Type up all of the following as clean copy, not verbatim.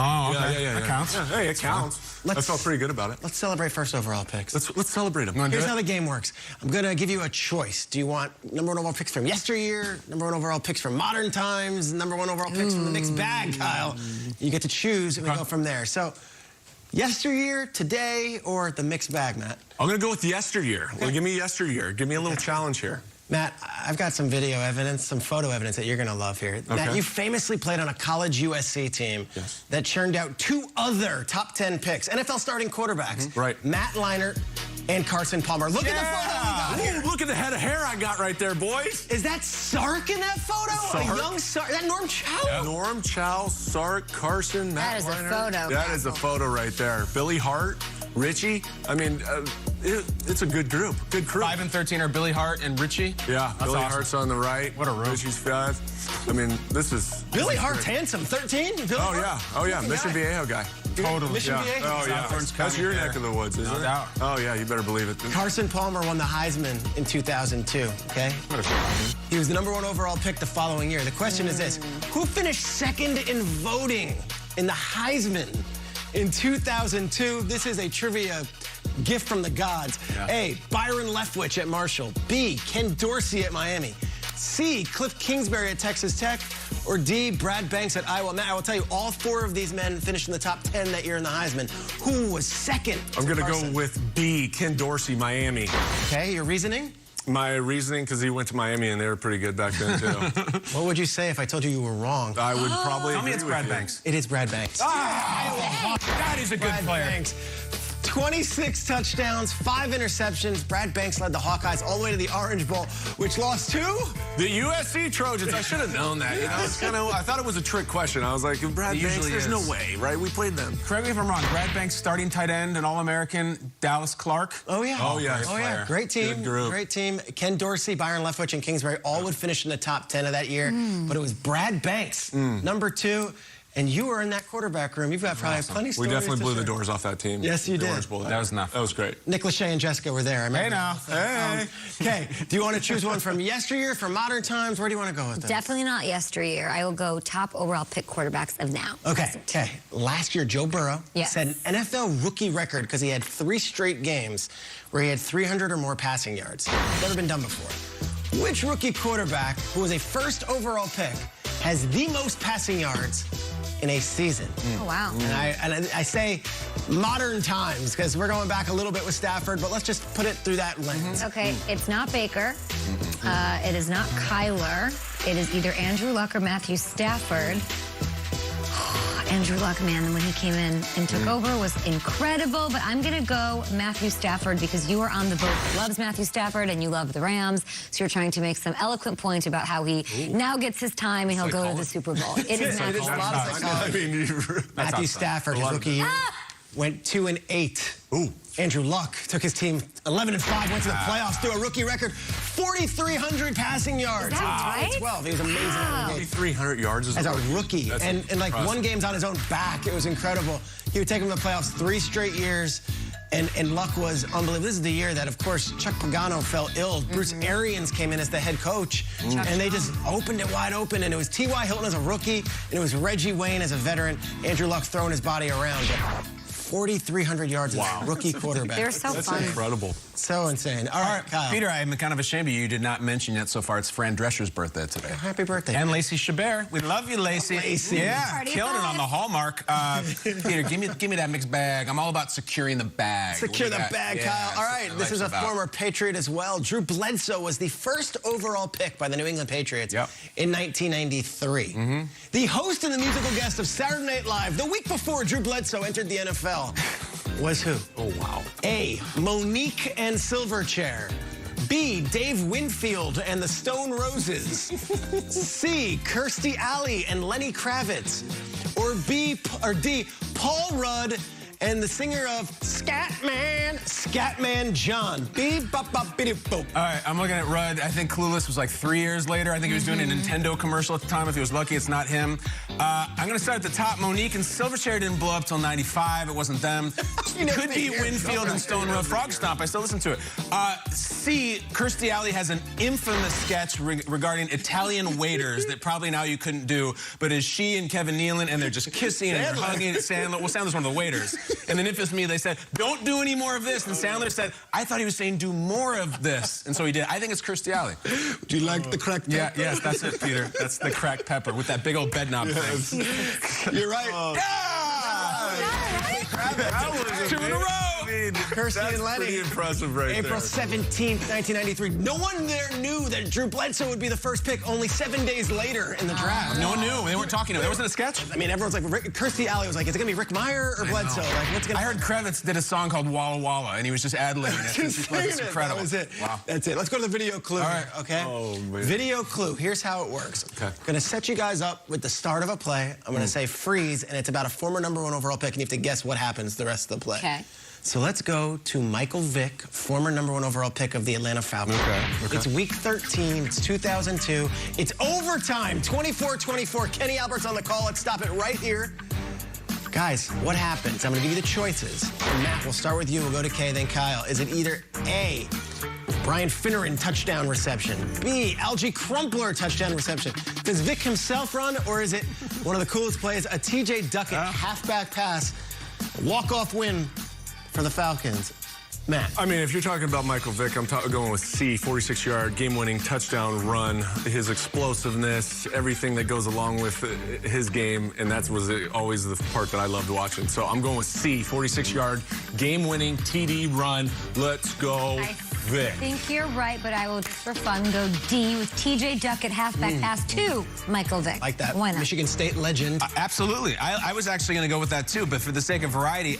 Oh, okay. Yeah. That counts. Yeah, hey, it counts. I felt pretty good about it. Let's celebrate first overall picks. Let's celebrate them. Here's how the game works. I'm going to give you a choice. Do you want #1 overall picks from yesteryear, #1 overall picks from modern times, #1 overall picks from the mixed bag, Kyle? You get to choose, and we go from there. So, yesteryear, today, or the mixed bag, Matt? I'm going to go with yesteryear. Well, give me yesteryear. Give me a little challenge here. Matt, I've got some video evidence, some photo evidence that you're going to love here. Okay. Matt, you famously played on a college USC team that churned out 2 other top 10 picks, NFL starting quarterbacks. Right. Matt Leinart and Carson Palmer. Look at the photo we got here. Ooh, look at the head of hair I got right there, boys. Is that Sark in that photo? Sark? A young Sark? Is that Norm Chow? Yeah. Norm Chow, Sark, Carson, Matt Leinart. That is a photo. That is a photo right there. Billy Hart, Richie. I mean, it's a good group, good crew. 5 and 13 are Billy Hart and Richie. Yeah, That's Billy awesome. Hart's on the right. What a room. Richie's 5. I mean, this is... Billy Hart's handsome. 13? Billy Hart? Oh, yeah. Mission Viejo guy. Totally. Mission Viejo? Oh, yeah. That's your neck of the woods, isn't it? No doubt. Oh, yeah, you better believe it. Carson Palmer won the Heisman in 2002, okay? What a shot. He was the #1 overall pick the following year. The question is this: who finished second in voting in the Heisman in 2002? This is a trivia gift from the gods. Yeah. A, Byron Leftwich at Marshall. B, Ken Dorsey at Miami. C, Cliff Kingsbury at Texas Tech. Or D, Brad Banks at Iowa. Matt, I will tell you, all 4 of these men finished in the top 10 that year in the Heisman. Who was second? I'm going to go with B, Ken Dorsey, Miami. Okay, your reasoning? My reasoning, because he went to Miami and they were pretty good back then, too. What would you say if I told you you were wrong? I would probably Tell me agree it's with Brad you. Banks. It is Brad Banks. That is a good Brad player. Banks. 26 touchdowns, 5 interceptions. Brad Banks led the Hawkeyes all the way to the Orange Bowl, which lost to The USC Trojans. I should have known that. You know, it's kind of. I thought it was a trick question. I was like, Brad Banks, usually there's is. no way, right? We played them. Correct me if I'm wrong. Brad Banks, starting tight end, an All-American, Dallas Clark. Oh, yeah. Oh, yeah. Oh, yeah. Great team. Good group. Great team. Ken Dorsey, Byron Leftwich, and Kingsbury all would finish in the top 10 of that year. But it was Brad Banks, #2. And you were in that quarterback room. You've got probably plenty of We stories definitely to blew the share. doors off that team. Yes, you The did. Orange Bowl. That was enough. That was great. Nick Lachey and Jessica were there. I remember. Hey, now. Okay, do you want to choose one from yesteryear, from modern times? Where do you want to go with this? Definitely not yesteryear. I will go top overall pick quarterbacks of now. Okay. Last year, Joe Burrow set an NFL rookie record because he had 3 straight games where he had 300 or more passing yards. Never been done before. Which rookie quarterback who was a first overall pick has the most passing yards in a season? Oh, wow. And I say modern times because we're going back a little bit with Stafford, but let's just put it through that lens. Okay, it's not Baker. It is not Kyler. It is either Andrew Luck or Matthew Stafford. Andrew Luck, man, when he came in and took over was incredible, but I'm going to go Matthew Stafford because you are on the boat that loves Matthew Stafford and you love the Rams, so you're trying to make some eloquent point about how he now gets his time and he'll go to the Super Bowl. It is Matthew Stafford. Matthew Stafford, his rookie year, went 2-8. Ooh. Andrew Luck took his team 11-5, went to the playoffs, threw a rookie record, 4,300 passing yards. Is that right? 12. He was amazing. Wow. 300 yards As a rookie. And like impressive. 1 game's on his own back. It was incredible. He would take him to the playoffs 3 straight years. And Luck was unbelievable. This is the year that, of course, Chuck Pagano fell ill. Bruce Arians came in as the head coach. And they just opened it wide open. And it was T.Y. Hilton as a rookie. And it was Reggie Wayne as a veteran. Andrew Luck throwing his body around. 4,300 yards as a rookie quarterback. They're so That's fun. incredible. So insane. All right, Kyle. Peter, I'm kind of ashamed of you. You did not mention yet so far. It's Fran Drescher's birthday today. Happy birthday. And Lacey Chabert. We love you, Lacey. Lacey. Yeah, Party killed it on the Hallmark. Peter, give me that mixed bag. I'm all about securing the bag. Secure the bag, Yeah, Kyle. All right, this is a former Patriot as well. Drew Bledsoe was the first overall pick by the New England Patriots in 1993. The host and the musical guest of Saturday Night Live the week before Drew Bledsoe entered the NFL was who? Oh, wow. A, Monique and Silverchair. B, Dave Winfield and the Stone Roses. C, Kirstie Alley and Lenny Kravitz. Or D, Paul Rudd and the singer of Scatman John. Beep, bop, bop, biddy, boop. All right, I'm looking at Rudd. I think Clueless was like 3 years later. I think he was doing a Nintendo commercial at the time. If he was lucky, it's not him. I'm going to start at the top. Monique and Silverchair didn't blow up till 95. It wasn't them. Could be Winfield and Stone Road Frog Stomp. I still listen to it. C, Kirstie Alley has an infamous sketch regarding Italian waiters that probably now you couldn't do, but is she and Kevin Nealon, and they're just kissing and they're hugging. Sandler, well, Sandler's one of the waiters. And then infamously, they said, don't do any more of this. And Sandler said, I thought he was saying do more of this. And so he did. I think it's Kirstie Alley. Do you like the cracked pepper? Yeah, yes, that's it, Peter. That's the cracked pepper with that big old bed knob thing. You're right. That was 2 in a row. Kirstie and Lenny. Pretty impressive right April there. 17th, 1993. No one there knew that Drew Bledsoe would be the first pick only 7 days later in the draft. No one knew. They weren't talking to him. There wasn't a sketch. I mean, everyone's like, Kirstie Alley was like, is it going to be Rick Meyer or Bledsoe? Like, what's going to I heard Kravitz did a song called Walla Walla, and he was just ad-libbing it. It's incredible. That was it. Wow. That's it. Let's go to the video clue. All right. Okay? Oh, man. Video clue. Here's how it works. Okay. I'm going to set you guys up with the start of a play. I'm going to say freeze, and it's about a former #1 overall pick, and you have to guess what happens the rest of the play. Okay. So let's go to Michael Vick, former #1 overall pick of the Atlanta Falcons. Okay. It's week 13. It's 2002. It's overtime. 24-24. Kenny Albert's on the call. Let's stop it right here. Guys, what happens? I'm going to give you the choices. And Matt, we'll start with you. We'll go to Kay, then Kyle. Is it either A, Brian Finneran touchdown reception, B, Algie Crumpler touchdown reception? Does Vick himself run, or is it one of the coolest plays, a T.J. Duckett halfback pass, walk-off win for the Falcons? Matt. I mean, if you're talking about Michael Vick, I'm going with C, 46-yard game-winning touchdown run, his explosiveness, everything that goes along with his game, and that was always the part that I loved watching. So I'm going with C, 46-yard game-winning TD run. Let's go, Vick. I think you're right, but I will just for fun go D with T.J. Duckett halfback pass to Michael Vick. Like that. Why not? Michigan State legend. Absolutely. I was actually going to go with that, too, but for the sake of variety,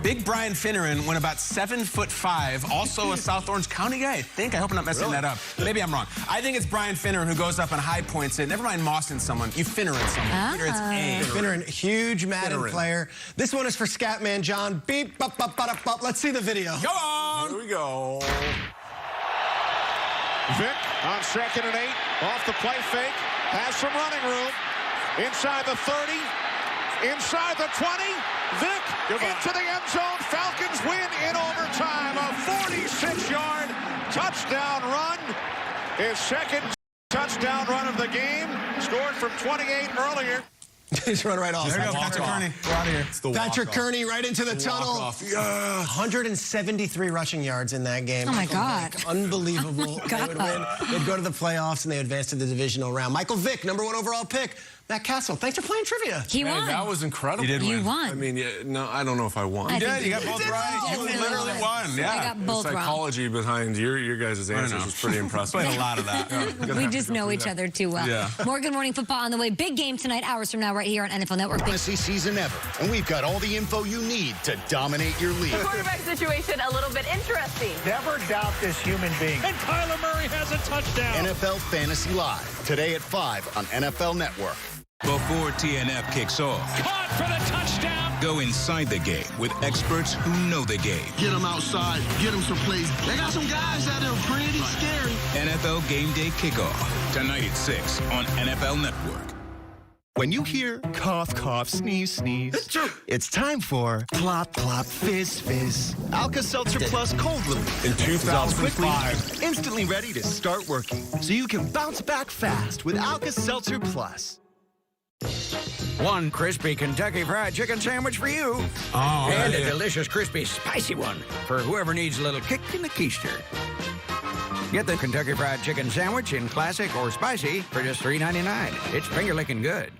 Big Brian Finneran went about 7'5", also a South Orange County guy, I think. I hope I'm not messing that up. Maybe I'm wrong. I think it's Brian Finneran who goes up and high points it. Never mind Mossing someone. You Finneran someone. Peter, it's A. Finneran, huge Madden player. This one is for Scatman John. Beep, bop, bop, bop, bop. Let's see the video. Go on! Here we go. Vick on 2nd and 8. Off the play fake. Has some running room. Inside the 30. Inside the 20. Vick into the end zone. Falcons win in overtime. A 46-yard touchdown run. His second touchdown run of the game. Scored from 28 earlier. Just run right off. There you go, Patrick Kearney. We're out of here. Patrick Kearney right into the tunnel. Yeah. 173 rushing yards in that game. Oh, my God. Vick, unbelievable. They would win. They'd go to the playoffs, and they advance to the divisional round. Michael Vick, #1 overall pick. Matt Castle, thanks for playing trivia. He won. That was incredible. You did win. You won. I mean, no, I don't know if I won. You did. You got both right. You literally won. Yeah. I got both the wrong. psychology behind your guys' answers was pretty impressive. Played a lot of that. We just know each other too well. Yeah. More Good Morning Football on the way. Big game tonight, hours from now, right here on NFL Network. Fantasy season ever, and we've got all the info you need to dominate your league. The quarterback situation a little bit interesting. Never doubt this human being. And Kyler Murray has a touchdown. NFL Fantasy Live, today at 5 on NFL Network. Before TNF kicks off, Caught for the touchdown. go inside the game with experts who know the game. Get them outside, get them some plays. They got some guys that are pretty scary. NFL Game Day Kickoff, tonight at 6 on NFL Network. When you hear cough, cough, sneeze, sneeze, it's time for plop, plop, fizz, fizz. Alka-Seltzer Plus Cold Relief. In Dissolves 2005. quickly, instantly ready to start working, so you can bounce back fast with Alka-Seltzer Plus. One crispy Kentucky Fried Chicken sandwich for you. Oh, And a yeah. delicious crispy spicy one for whoever needs a little kick in the keister. Get the Kentucky Fried Chicken sandwich in classic or spicy for just $3.99. It's finger-licking good.